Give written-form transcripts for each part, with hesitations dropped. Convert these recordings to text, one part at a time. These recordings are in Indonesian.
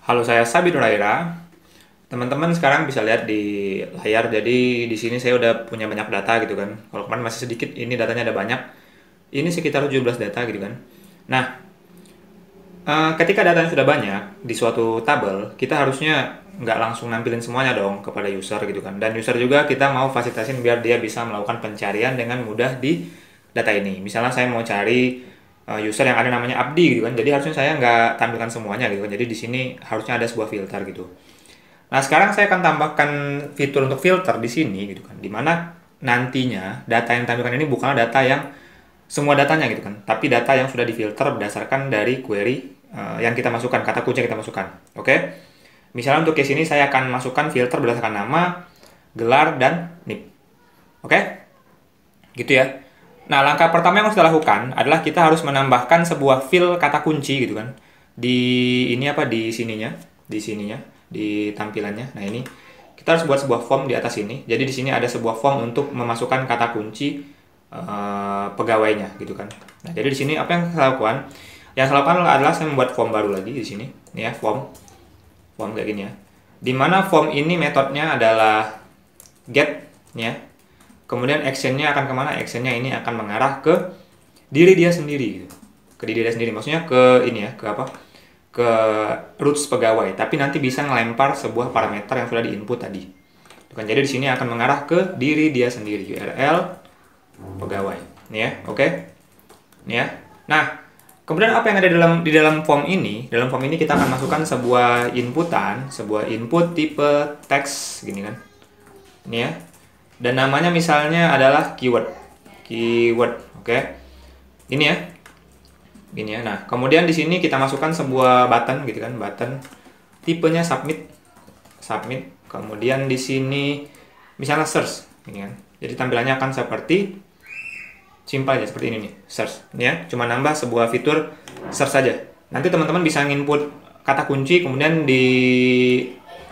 Halo, saya Sabi Nuraira. Teman-teman sekarang bisa lihat di layar. Jadi di sini saya udah punya banyak data gitu kan. Kalau kemarin masih sedikit, ini datanya ada banyak. Ini sekitar 17 data gitu kan. Nah, ketika datanya sudah banyak di suatu tabel, kita harusnya nggak langsung nampilin semuanya dong kepada user gitu kan. Dan user juga kita mau fasilitasin biar dia bisa melakukan pencarian dengan mudah di data ini. Misalnya saya mau cari user yang ada namanya Abdi gitu kan. Jadi harusnya saya nggak tampilkan semuanya gitu kan. Jadi di sini harusnya ada sebuah filter gitu. Nah, sekarang saya akan tambahkan fitur untuk filter di sini gitu kan. Dimana nantinya data yang ditampilkan ini bukanlah data yang semua datanya gitu kan, tapi data yang sudah difilter berdasarkan dari query yang kita masukkan, kata kunci yang kita masukkan. Oke? Misalnya untuk case ini saya akan masukkan filter berdasarkan nama, gelar, dan NIP. Oke? Gitu ya. Nah, langkah pertama yang harus kita lakukan adalah kita harus menambahkan sebuah field kata kunci gitu kan. Di ini apa di sininya, di tampilannya. Nah, ini kita harus buat sebuah form di atas ini. Jadi di sini ada sebuah form untuk memasukkan kata kunci pegawainya gitu kan. Nah, jadi di sini apa yang saya lakukan? Yang saya lakukan adalah saya membuat form baru lagi di sini. Ini ya, form kayak gini ya. Dimana form ini metodenya adalah get ya. Kemudian actionnya akan kemana? Actionnya ini akan mengarah ke diri dia sendiri gitu. Ke diri dia sendiri, maksudnya ke ini ya, ke apa? Ke roots pegawai, tapi nanti bisa ngelempar sebuah parameter yang sudah diinput tadi. Jadi di sini akan mengarah ke diri dia sendiri, URL pegawai. Nih ya, oke? Nih ya. Nah, kemudian apa yang ada di dalam form ini? Dalam form ini kita akan masukkan sebuah sebuah input tipe teks gini kan. Ini ya. Dan namanya misalnya adalah keyword. Oke? Ini ya. Gini ya. Nah, kemudian di sini kita masukkan sebuah button gitu kan, button tipenya submit. Kemudian di sini misalnya search, gini kan. Jadi tampilannya akan seperti simpel aja seperti ini nih, search. Ini ya, cuma nambah sebuah fitur search saja. Nanti teman-teman bisa nginput kata kunci, kemudian di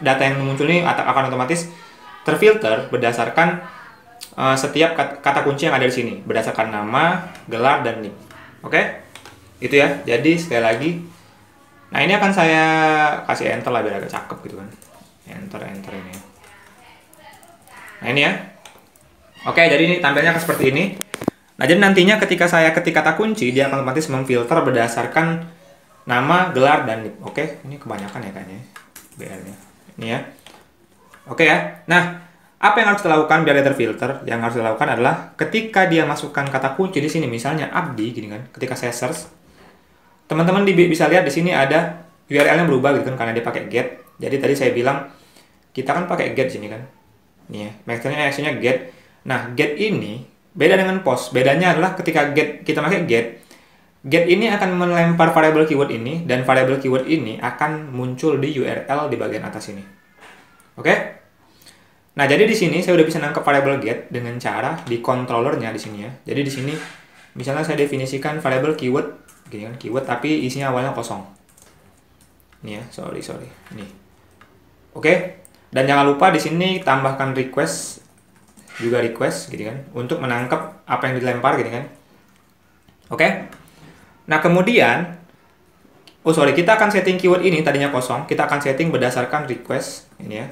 data yang muncul ini akan otomatis terfilter berdasarkan setiap kata kunci yang ada di sini, berdasarkan nama, gelar, dan NIP. Oke? Itu ya. Jadi sekali lagi, nah ini akan saya kasih enter lah biar agak cakep gitu kan. Enter ini. Nah ini ya. Oke, jadi ini tampilnya seperti ini. Nah, jadi nantinya ketika saya ketik kata kunci, dia akan otomatis memfilter berdasarkan nama, gelar, dan NIP. Oke, ini kebanyakan ya kayaknya. BR-nya. Ini ya. Oke ya. Nah, apa yang harus dilakukan biar dia terfilter? Yang harus dilakukan adalah ketika dia masukkan kata kunci di sini, misalnya Abdi, gini kan. Ketika saya search, teman-teman bisa lihat di sini ada URL-nya berubah gitu kan karena dia pakai get. Jadi tadi saya bilang kita kan pakai get sini kan. Ini ya. Maksudnya actionnya get. Nah, get ini beda dengan post. Bedanya adalah ketika kita pakai get ini akan melempar variable keyword ini, dan variable keyword ini akan muncul di URL di bagian atas ini. Oke? Nah, jadi di sini saya udah bisa nangkep variable get dengan cara di controllernya di sini ya. Jadi di sini misalnya saya definisikan variable keyword gini kan, keyword tapi isinya awalnya kosong. Ini ya, sorry. Ini. Oke? Dan jangan lupa di sini tambahkan request gitu kan, untuk menangkap apa yang dilempar gitu kan. Oke? Nah, kemudian kita akan setting keyword ini tadinya kosong, kita akan setting berdasarkan request ini ya.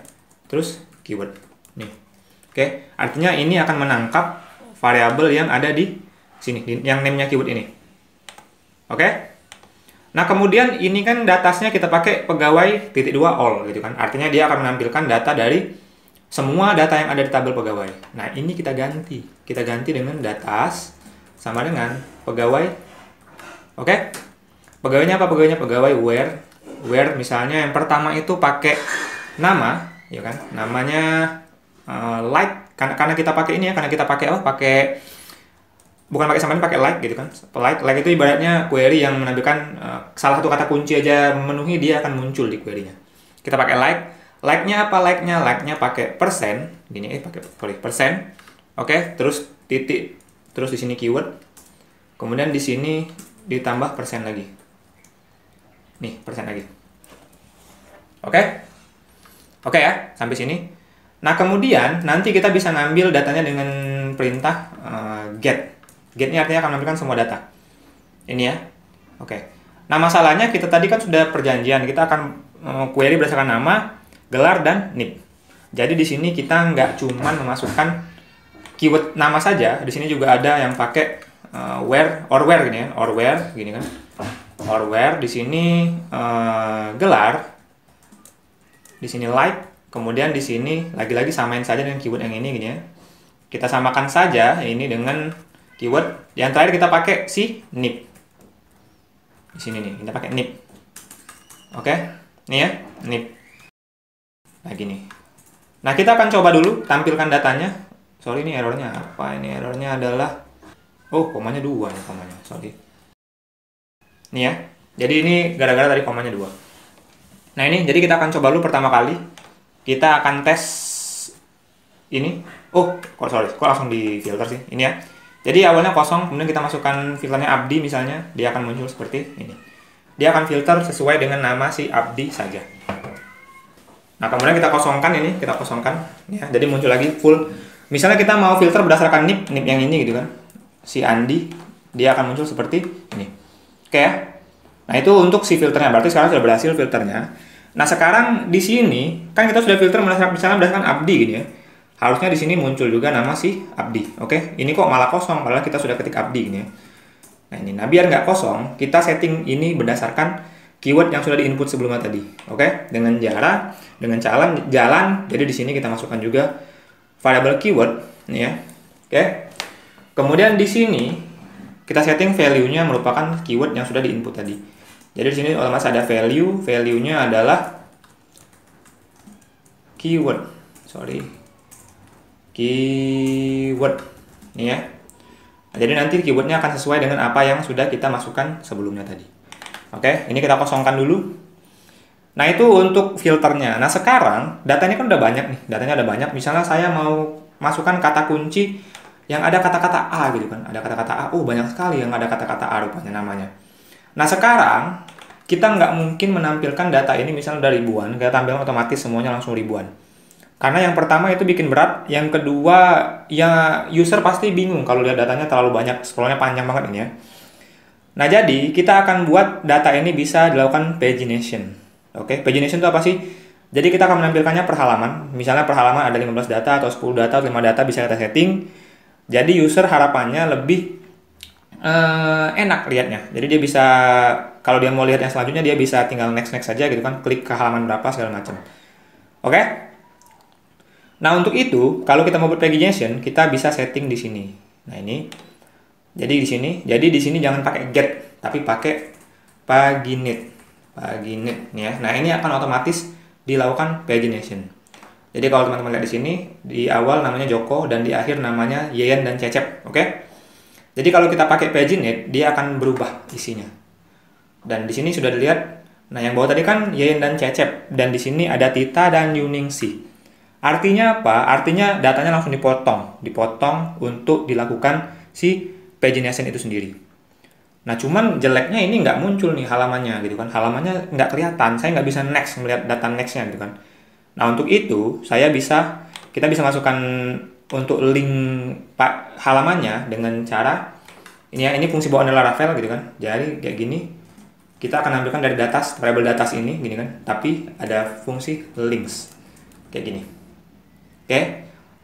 Terus keyword. Nih. Oke, artinya ini akan menangkap variabel yang ada di sini, yang name-nya keyword ini. Oke? Nah, kemudian ini kan datasnya kita pakai pegawai .2 all gitu kan. Artinya dia akan menampilkan data dari semua data yang ada di tabel pegawai. Nah, ini kita ganti. Kita ganti dengan datas sama dengan pegawai. Oke? Pegawainya apa? Pegawai where misalnya yang pertama itu pakai nama, ya kan? Namanya like karena kita pakai ini ya, karena kita pakai apa? Bukan pakai sama ini, pakai like gitu kan. Like itu ibaratnya query yang menampilkan salah satu kata kunci aja memenuhi, dia akan muncul di query-nya. Kita pakai like. Like-nya apa? Like-nya pakai persen, gini pakai persen. Oke, terus titik, terus di sini keyword. Kemudian di sini ditambah persen lagi. Nih, persen lagi. Oke? Oke ya, sampai sini. Nah, kemudian nanti kita bisa ngambil datanya dengan perintah get. Get ini artinya akan menampilkan semua data. Ini ya. Oke. Nah, masalahnya kita tadi kan sudah perjanjian, kita akan query berdasarkan nama, gelar, dan NIP. Jadi di sini kita nggak cuma memasukkan keyword nama saja, di sini juga ada yang pakai where or where gini ya, or where gini kan, or where di sini gelar, di sini like, kemudian di sini lagi-lagi samain saja dengan keyword yang ini gini ya. Kita samakan saja ini dengan keyword yang terakhir kita pakai si NIP. Di sini nih kita pakai NIP. Oke, nih ya, NIP. Nah gini. Nah kita akan coba dulu tampilkan datanya. Sorry ini errornya apa? Ini errornya adalah komanya 2 nih komanya. Sorry. Nih ya. Jadi ini gara-gara tadi komanya 2. Nah ini jadi kita akan coba dulu pertama kali. Kita akan tes ini. Kok langsung di filter sih? Ini ya. Jadi awalnya kosong, kemudian kita masukkan filternya Abdi misalnya, dia akan muncul seperti ini. Dia akan filter sesuai dengan nama si Abdi saja. Nah, kemudian kita kosongkan ini, ya. Jadi muncul lagi full. Misalnya kita mau filter berdasarkan NIP yang ini gitu kan. Si Andi, dia akan muncul seperti ini. Oke ya. Nah, itu untuk si filternya, berarti sekarang sudah berhasil filternya. Nah, sekarang di sini kan kita sudah filter misalnya berdasarkan Abdi gini ya. Harusnya di sini muncul juga nama si Abdi. Oke, ini kok malah kosong padahal kita sudah ketik Abdi gini ya. Nah ini, biar nggak kosong, kita setting ini berdasarkan keyword yang sudah diinput sebelumnya tadi. Oke, dengan jalan. Jadi di sini kita masukkan juga variable keyword, nih ya. Oke. Kemudian di sini kita setting value-nya merupakan keyword yang sudah diinput tadi. Jadi di sini otomatis ada value-nya adalah keyword. Keyword nih ya. Nah, jadi nanti keywordnya akan sesuai dengan apa yang sudah kita masukkan sebelumnya tadi. Oke, ini kita kosongkan dulu. Nah itu untuk filternya. Nah sekarang datanya kan udah banyak nih, Misalnya saya mau masukkan kata kunci yang ada kata-kata A gitu kan, ada kata-kata A. Banyak sekali yang ada kata-kata A rupanya namanya. Nah sekarang kita nggak mungkin menampilkan data ini misalnya dari ribuan, kita tampilkan otomatis semuanya langsung ribuan. Karena yang pertama itu bikin berat, yang kedua ya user pasti bingung kalau lihat datanya terlalu banyak, scrollnya panjang banget ini ya. Nah jadi kita akan buat data ini bisa dilakukan pagination. Oke, pagination itu apa sih? Jadi kita akan menampilkannya per halaman. Misalnya per halaman ada 15 data atau 10 data atau 5 data bisa kita setting. Jadi user harapannya lebih enak lihatnya. Jadi dia bisa, kalau dia mau lihat yang selanjutnya dia bisa tinggal next saja gitu kan, klik ke halaman berapa segala macam. Oke? Nah, untuk itu, kalau kita mau buat pagination, kita bisa setting di sini. Nah, ini. Jadi di sini jangan pakai get, tapi pakai paginate. Paginate nih ya. Nah, ini akan otomatis dilakukan pagination. Jadi kalau teman-teman lihat di sini, di awal namanya Joko dan di akhir namanya Yeyen dan Cecep, oke? Jadi kalau kita pakai paginate, dia akan berubah isinya. Dan di sini sudah dilihat. Nah, yang bawah tadi kan Yeyen dan Cecep, dan di sini ada Tita dan Yuningsi. Artinya apa? Artinya datanya langsung dipotong untuk dilakukan si pagination itu sendiri. Nah, cuman jeleknya ini nggak muncul nih halamannya gitu kan. Halamannya nggak kelihatan, saya nggak bisa melihat data next-nya gitu kan. Nah, untuk itu kita bisa masukkan untuk link halamannya dengan cara ini ya, ini fungsi bawaan adalah Laravel gitu kan. Jadi kayak gini, kita akan ambilkan dari variable datas ini gini kan, tapi ada fungsi links kayak gini. Oke,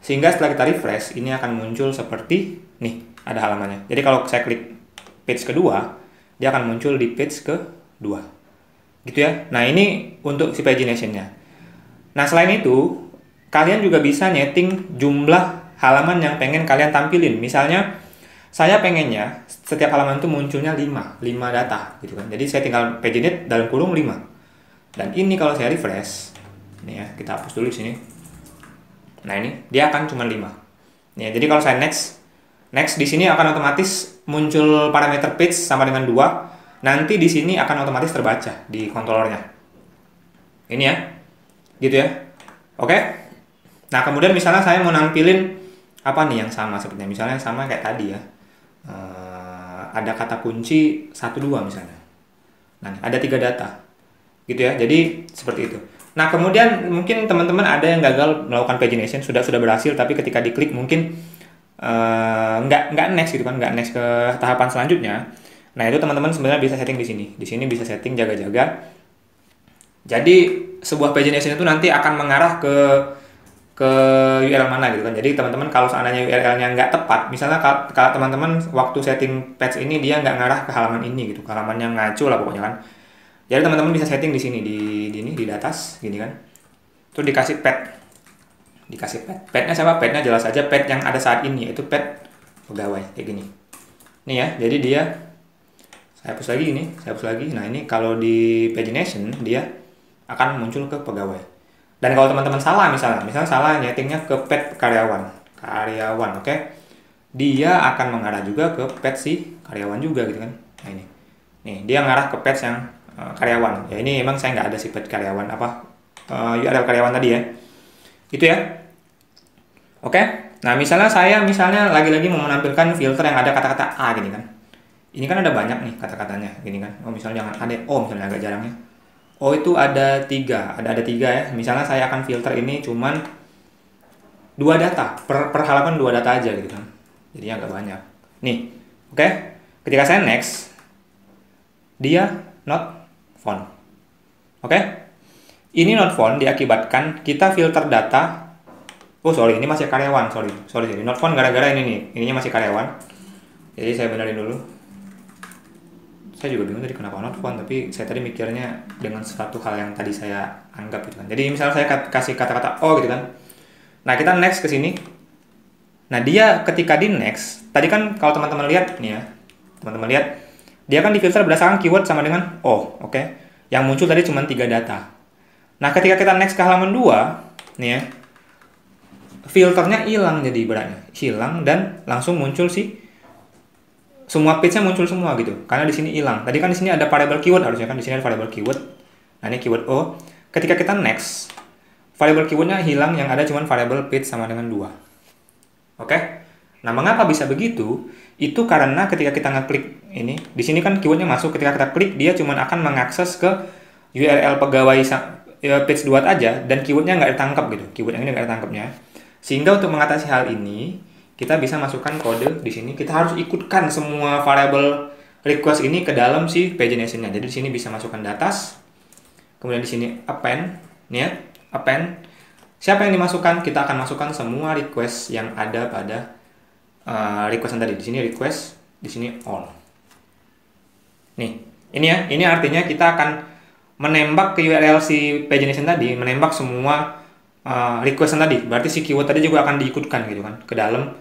sehingga setelah kita refresh, ini akan muncul seperti nih, ada halamannya. Jadi kalau saya klik page kedua, dia akan muncul di page kedua. Gitu ya. Nah, ini untuk si pagination-nya. Nah, selain itu, kalian juga bisa nyeting jumlah halaman yang pengen kalian tampilin. Misalnya, saya pengennya setiap halaman itu munculnya 5 data gitu kan. Jadi saya tinggal paginate dalam kurung 5. Dan ini kalau saya refresh, nih ya, kita hapus dulu di sini. Nah, ini dia akan cuma 5. Ya, jadi kalau saya next di sini akan otomatis muncul parameter page sama dengan 2. Nanti di sini akan otomatis terbaca di controllernya. Ini ya. Gitu ya. Oke. Nah, kemudian misalnya saya mau nampilin apa nih yang sama sepertinya. Misalnya sama kayak tadi ya. Ada kata kunci 1 2 misalnya. Nah, ada 3 data. Gitu ya. Jadi seperti itu. Nah, kemudian mungkin teman-teman ada yang gagal melakukan pagination, sudah berhasil, tapi ketika diklik mungkin nggak next gitu kan, nggak next ke tahapan selanjutnya. Nah, itu teman-teman sebenarnya bisa setting di sini. Di sini bisa setting jaga-jaga. Jadi sebuah pagination itu nanti akan mengarah ke URL mana gitu kan. Jadi teman-teman kalau seandainya URL-nya nggak tepat, misalnya kalau teman-teman waktu setting page ini dia nggak ngarah ke halaman ini gitu, ke halaman yang ngaco lah pokoknya kan. Jadi teman-teman bisa setting di sini di datas gini kan. Terus dikasih pad. Dikasih pad. Padnya siapa? Padnya jelas saja pad yang ada saat ini, yaitu pad pegawai kayak gini. Nih ya, jadi dia saya hapus lagi ini, saya hapus lagi. Nah, ini kalau di pagination dia akan muncul ke pegawai. Dan kalau teman-teman salah misalnya salah nyetingnya ke pad karyawan, oke? Dia akan mengarah juga ke pad si karyawan juga gitu kan. Nah, ini. Nih, dia ngarah ke pad yang karyawan. Ya ini emang saya nggak ada si pad karyawan URL karyawan tadi ya. Itu ya. Oke. Nah, misalnya lagi-lagi mau menampilkan filter yang ada kata-kata A gini kan. Ini kan ada banyak nih kata-katanya gini kan. Oh, misalnya jangan ada O misalnya agak jarang ya. O itu ada 3, ada 3 ya. Misalnya saya akan filter ini cuman 2 data, per halaman 2 data aja gitu kan. Jadinya agak banyak. Nih, oke. Ketika saya next, dia not found. Oke. Ini not found diakibatkan kita filter data. Oh sorry, ini masih karyawan, sorry. Not found gara-gara ini nih, ininya masih karyawan. Jadi saya benerin dulu. Saya juga bingung tadi kenapa not found, tapi saya tadi mikirnya dengan suatu hal yang tadi saya anggap gitu kan. Jadi misalnya saya kasih kata-kata oh gitu kan. Nah kita next ke sini. Nah dia ketika di next, tadi kan kalau teman-teman lihat nih ya, teman-teman lihat dia kan difilter berdasarkan keyword sama dengan oh, oke. Yang muncul tadi cuma 3 data. Nah ketika kita next ke halaman 2 nih ya, filternya hilang, jadi ibaratnya hilang dan langsung muncul semua page-nya muncul semua gitu. Karena di sini hilang. Tadi kan di sini ada variable keyword harusnya kan, di sini ada variable keyword. Nah, ini keyword O. Ketika kita next, variable keywordnya hilang, yang ada cuma variable page sama dengan 2. Oke? Nah, mengapa bisa begitu? Itu karena ketika kita ngeklik ini, di sini kan keywordnya masuk, ketika kita klik dia cuma akan mengakses ke URL pegawai page 2 aja dan keywordnya nggak ditangkap gitu. Keyword yang ini nggak ditangkapnya. Sehingga untuk mengatasi hal ini, kita bisa masukkan kode di sini. Kita harus ikutkan semua variable request ini ke dalam si pagination-nya. Jadi di sini bisa masukkan datas. Kemudian di sini append, nih ya, append. Siapa yang dimasukkan? Kita akan masukkan semua request yang ada pada request yang tadi. Di sini request, di sini all. Nih, ini ya. Ini artinya kita akan menembak ke URL si pagination tadi, menembak semua request yang tadi. Berarti si keyword tadi juga akan diikutkan gitu kan ke dalam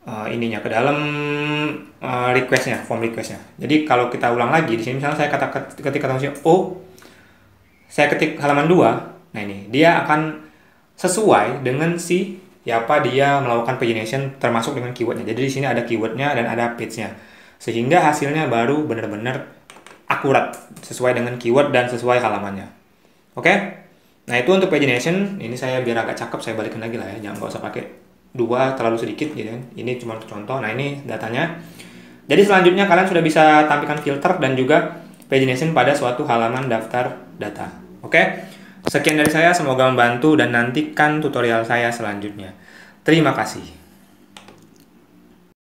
ke dalam requestnya, form requestnya. Jadi kalau kita ulang lagi di sini misalnya saya ketik kata kunci O, saya ketik halaman 2. Nah ini dia akan sesuai dengan apa dia melakukan pagination termasuk dengan keywordnya. Jadi di sini ada keywordnya dan ada page-nya, sehingga hasilnya baru benar-benar akurat sesuai dengan keyword dan sesuai halamannya. Oke? Nah itu untuk pagination. Ini saya biar agak cakep saya balikin lagi lah ya, jangan nggak usah pakai 2 terlalu sedikit gitu kan. Ini cuma untuk contoh. Nah ini datanya. Jadi selanjutnya kalian sudah bisa tampilkan filter dan juga pagination pada suatu halaman daftar data. Oke? Sekian dari saya, semoga membantu dan nantikan tutorial saya selanjutnya. Terima kasih.